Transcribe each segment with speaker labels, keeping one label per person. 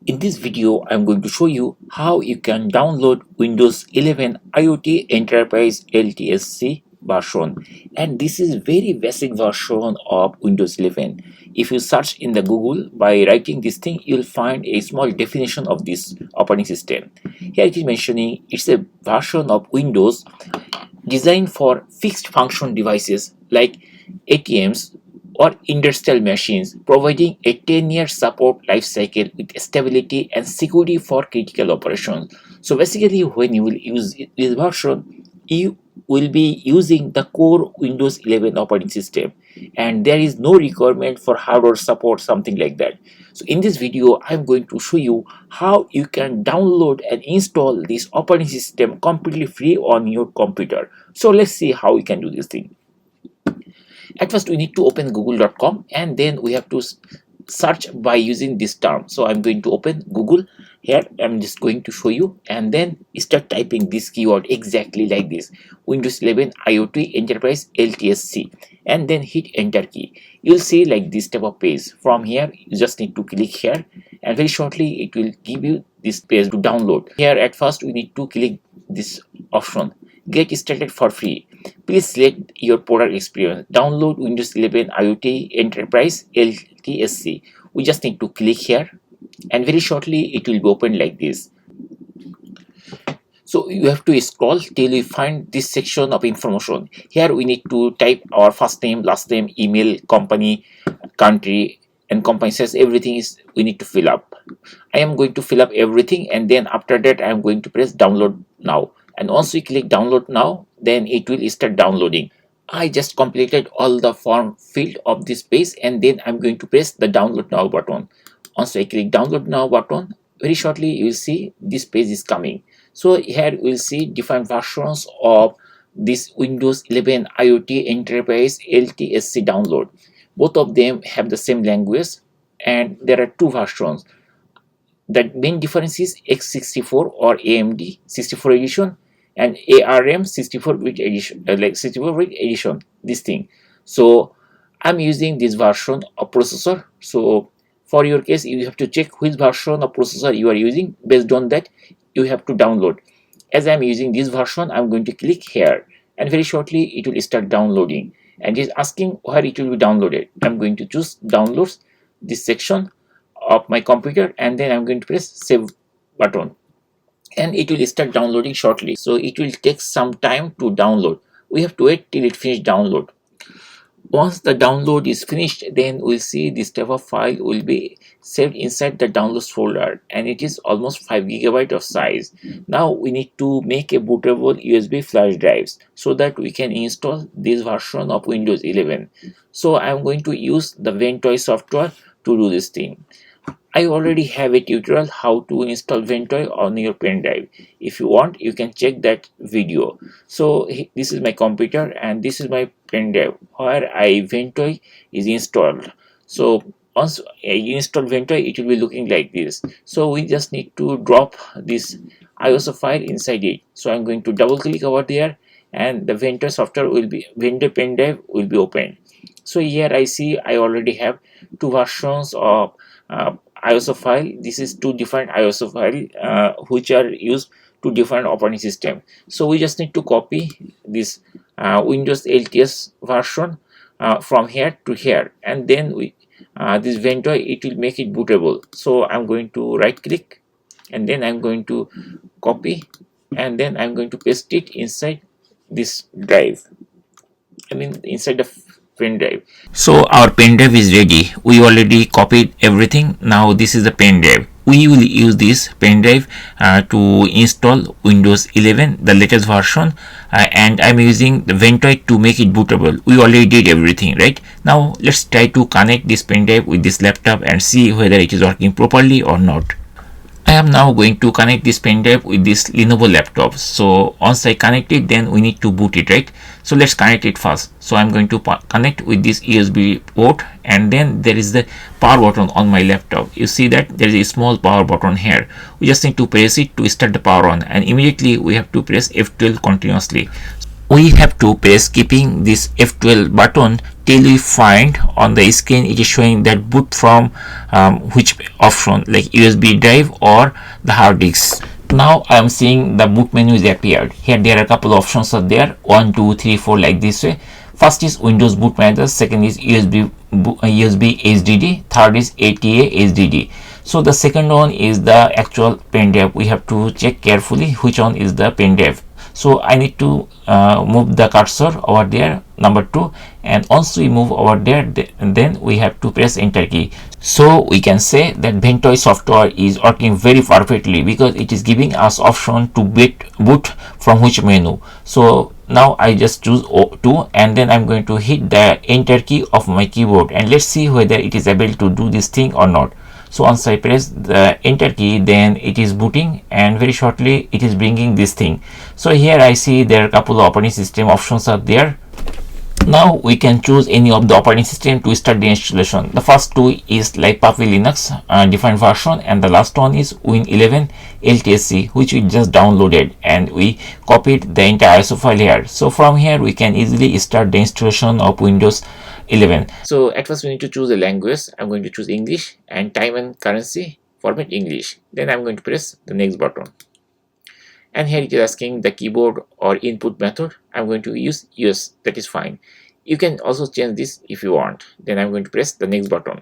Speaker 1: In this video, I'm going to show you how you can download Windows 11 IoT Enterprise LTSC version, and this is very basic version of Windows 11. If you search in the Google by writing this thing, you'll find a small definition of this operating system. Here it is mentioning it's a version of Windows designed for fixed function devices like ATMs or industrial machines, providing a 10-year support lifecycle with stability and security for critical operations. So basically, when you will use this version, you will be using the core Windows 11 operating system, and there is no requirement for hardware support, something like that. So in this video, I'm going to show you how you can download and install this operating system completely free on your computer. So let's see how we can do this thing. At first, we need to open google.com, and then we have to search by using this term. So I'm going to open Google. Here I'm just going to show you, and then start typing this keyword exactly like this: Windows 11 IoT Enterprise LTSC, and then hit enter key. You'll see like this type of page. From here you just need to click here, and very shortly it will give you this page to download. Here at first we need to click this option, get started for free. Please select your product experience. Download Windows 11 IoT Enterprise LTSC. We just need to click here, and very shortly it will be opened like this. So you have to scroll till you find this section of information. Here we need to type our first name, last name, email, company, country, and company says everything is we need to fill up. I am going to fill up everything, and then after that I am going to press download now. And once we click download now, then it will start downloading. I just completed all the form field of this page, and then I'm going to press the download now button. Once I click download now button, very shortly you will see this page is coming. So here we'll see different versions of this Windows 11 IoT Enterprise LTSC download. Both of them have the same language, and there are two versions. The main difference is x64 or AMD 64 edition and ARM 64-bit edition, like 64-bit edition, this thing. So I'm using this version of processor. So for your case, you have to check which version of processor you are using. Based on that, you have to download. As I'm using this version, I'm going to click here, and very shortly it will start downloading, and it's asking where it will be downloaded. I'm going to choose downloads, this section of my computer, and then I'm going to press save button, and it will start downloading shortly. So it will take some time to download. We have to wait till it finishes download. Once the download is finished, then we'll see this type of file will be saved inside the downloads folder, and it is almost 5 GB of size. Now we need to make a bootable USB flash drives so that we can install this version of Windows 11. So I'm going to use the Ventoy software to do this thing. I already have a tutorial how to install Ventoy on your pen drive. If you want, you can check that video. So this is my computer, and this is my pen drive where Ventoy is installed. So once I install Ventoy, it will be looking like this. So we just need to drop this ISO file inside it. So I'm going to double click over there, and the Ventoy software will be Ventoy pen drive will be open. So here I see I already have two versions of ISO file. This is two different ISO file which are used to different operating system. So we just need to copy this Windows LTS version from here to here, and then we this Ventoy, it will make it bootable. So I'm going to right click, and then I'm going to copy, and then I'm going to paste it inside this drive, inside the pen drive. So our pen drive is ready. We already copied everything. Now this is the pen drive. We will use this pen drive to install Windows 11, the latest version, and I'm using the Ventoy to make it bootable. We already did everything, right? Now let's try to connect this pen drive with this laptop and see whether it is working properly or not. I am now going to connect this pen drive with this Lenovo laptop. So once I connect it, then we need to boot it, right? So let's connect it first. So I'm going to connect with this USB port, and then there is the power button on my laptop. You see that there is a small power button here. We just need to press it to start the power on, and immediately we have to press F12 continuously. we have to press keeping this F12 button till we find on the screen it is showing that boot from which option, like USB drive or the hard disk. Now I am seeing the boot menu is appeared. Here there are a couple of options are there, 1 2 3 4 like this way. First is Windows boot manager, second is USB HDD, third is ATA HDD. So the second one is the actual pen drive. We have to check carefully which one is the pen drive. So I need to move the cursor over there, number 2, and once we move over there, then we have to press enter key. So we can say that Ventoy software is working very perfectly because it is giving us option to boot from which menu. So now I just choose O2 and then I'm going to hit the enter key of my keyboard, and let's see whether it is able to do this thing or not. So once I press the enter key, then it is booting, and very shortly it is bringing this thing. So here I see there are a couple of operating system options are there. Now we can choose any of the operating system to start the installation. The first two is like Puppy Linux defined version, and the last one is Win11 LTSC, which we just downloaded, and we copied the entire ISO file here. So from here we can easily start the installation of Windows 11. So at first we need to choose a language. I'm going to choose English, and time and currency format English. Then I'm going to press the next button, and here it is asking the keyboard or input method. I'm going to use US. That is fine. You can also change this if you want. Then I'm going to press the next button,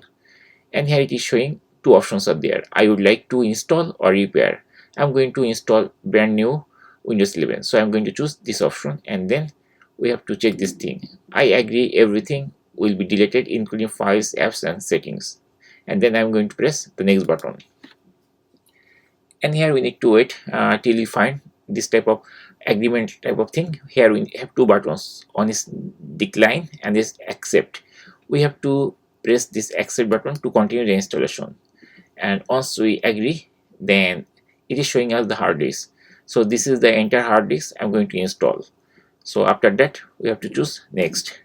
Speaker 1: and here it is showing two options are there. I would like to install or repair. I'm going to install brand new Windows 11, so I'm going to choose this option, and then we have to check this thing. I agree everything will be deleted, including files, apps, and settings, and then I'm going to press the next button. And here we need to wait till we find this type of agreement type of thing. Here we have two buttons. One is decline and this accept. We have to press this accept button to continue the installation, and once we agree, then it is showing us the hard disk. So this is the entire hard disk I'm going to install. So after that we have to choose next,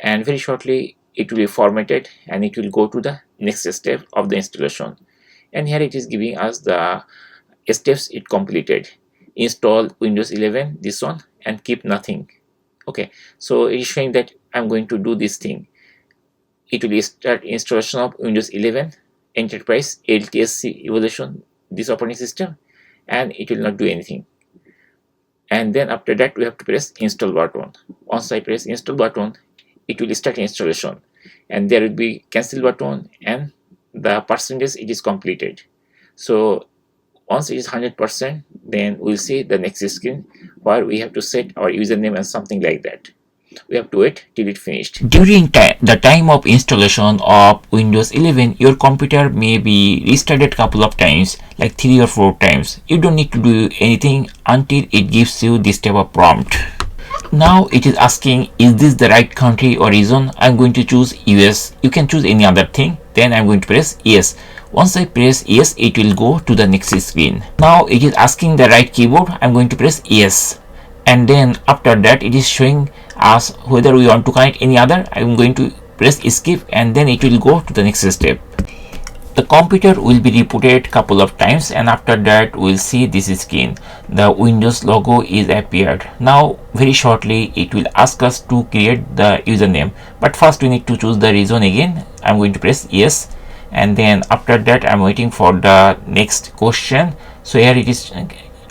Speaker 1: and very shortly it will be formatted and it will go to the next step of the installation. And here it is giving us the steps it completed. Install Windows 11, this one, and keep nothing. Okay, so it is showing that I'm going to do this thing. It will start installation of Windows 11 Enterprise LTSC Evolution, this operating system, and it will not do anything. And then after that we have to press install button. Once I press install button, it will start installation, and there will be cancel button and the percentage it is completed. So once it is 100%, then we'll see the next screen where we have to set our username and something like that. We have to wait till it finished. During the time of installation of Windows 11, your computer may be restarted couple of times, like 3 or 4 times. You don't need to do anything until it gives you this type of prompt. Now it is asking, is this the right country or region? I'm going to choose US. You can choose any other thing. Then I'm going to press yes. Once I press yes, it will go to the next screen. Now it is asking the right keyboard. I'm going to press yes, and then after that it is showing us whether we want to connect any other. I'm going to press escape, and then it will go to the next step. The computer will be rebooted couple of times, and after that we'll see this screen. The Windows logo is appeared. Now very shortly it will ask us to create the username, but first we need to choose the region again. I'm going to press yes, and then after that I'm waiting for the next question. So here it is.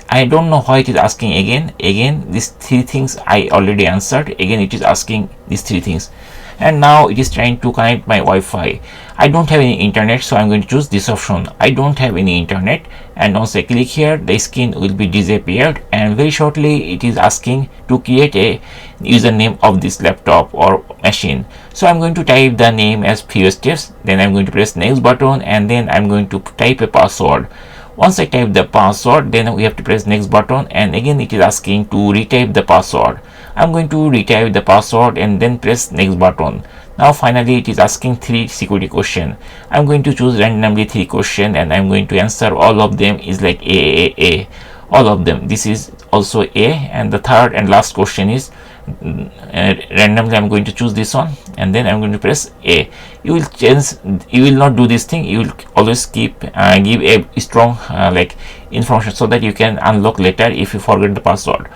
Speaker 1: I don't know why it is asking again these 3 things I already answered. Again it is asking these 3 things, and now it is trying to connect my Wi-Fi. I don't have any internet, so I'm going to choose this option. I don't have any internet, and once I click here, the screen will be disappeared, and very shortly it is asking to create a username of this laptop or machine. So I'm going to type the name as FewSteps, then I'm going to press next button, and then I'm going to type a password. Once I type the password, then we have to press next button, and again it is asking to retype the password. I'm going to retype the password and then press next button. Now finally it is asking 3 security questions. I'm going to choose randomly 3 questions, and I'm going to answer all of them is like A. All of them. This is also A, and the third and last question is randomly I'm going to choose this one, and then I'm going to press A. You will change, you will not do this thing, you will always keep give a strong like information so that you can unlock later if you forget the password.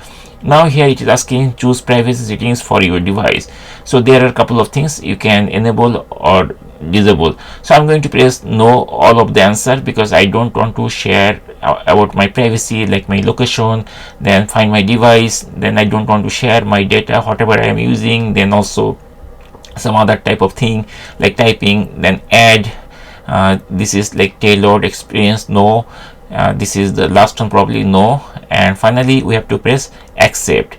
Speaker 1: Now here it is asking choose privacy settings for your device. So there are a couple of things you can enable or disable. So I'm going to press no all of the answer because I don't want to share about my privacy, like my location, then find my device, then I don't want to share my data whatever I am using, then also some other type of thing like typing, then add this is like tailored experience, no. This is the last one, probably no. And finally we have to press accept.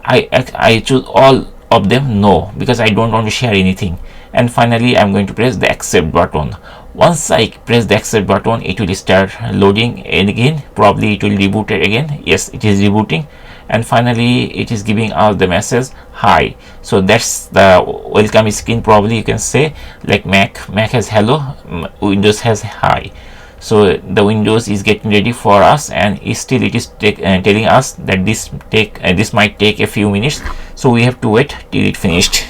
Speaker 1: I choose all of them no because I don't want to share anything. And finally I'm going to press the accept button. Once I press the accept button, it will start loading, and again probably it will reboot it again. Yes, it is rebooting, and finally it is giving us the message hi. So that's the welcome screen, probably you can say, like Mac has hello, Windows has hi. So the Windows is getting ready for us, and still it is telling us that this might take a few minutes, so we have to wait till it finished.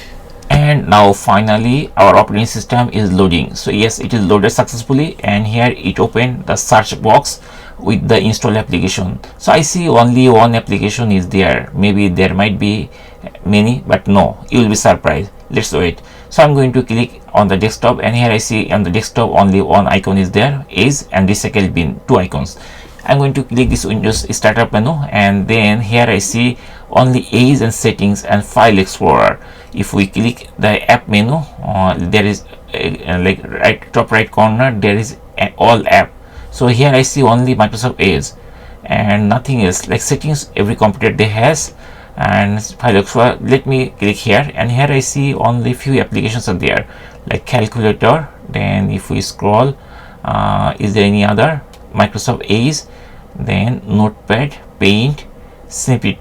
Speaker 1: And now finally our operating system is loading. So yes, it is loaded successfully, and here it opened the search box with the install application. So I see only one application is there, maybe there might be many, but no, you will be surprised. Let's wait. So I'm going to click on the desktop, and here I see on the desktop only one icon is there, is and recycle bin, two icons. I'm going to click this Windows startup menu, and then here I see only A's and settings and file explorer. If we click the app menu, there is like top right corner there is all app. So here I see only Microsoft Edge and nothing else. Like settings, every computer they has, and file explorer. Let me click here, and here I see only few applications are there, like calculator. Then if we scroll, is there any other? Microsoft Edge, then Notepad, Paint, snipping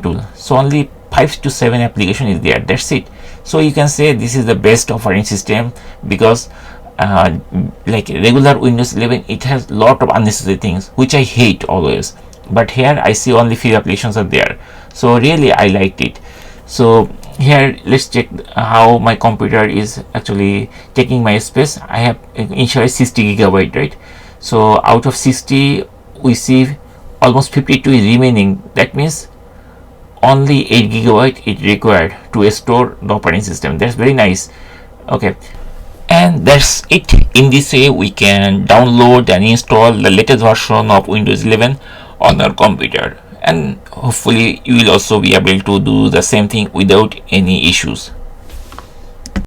Speaker 1: tool. So only 5 to 7 application is there, that's it. So you can say this is the best operating system, because like regular Windows 11, it has lot of unnecessary things which I hate always, but here I see only few applications are there, so really I liked it. So here let's check how my computer is actually taking my space. I have initially 60 gigabyte, right? So out of 60 we see almost 52 is remaining. That means only 8 gigabyte it required to store the operating system. That's very nice. Okay, and that's it. In this way we can download and install the latest version of Windows 11 on our computer, and hopefully you will also be able to do the same thing without any issues.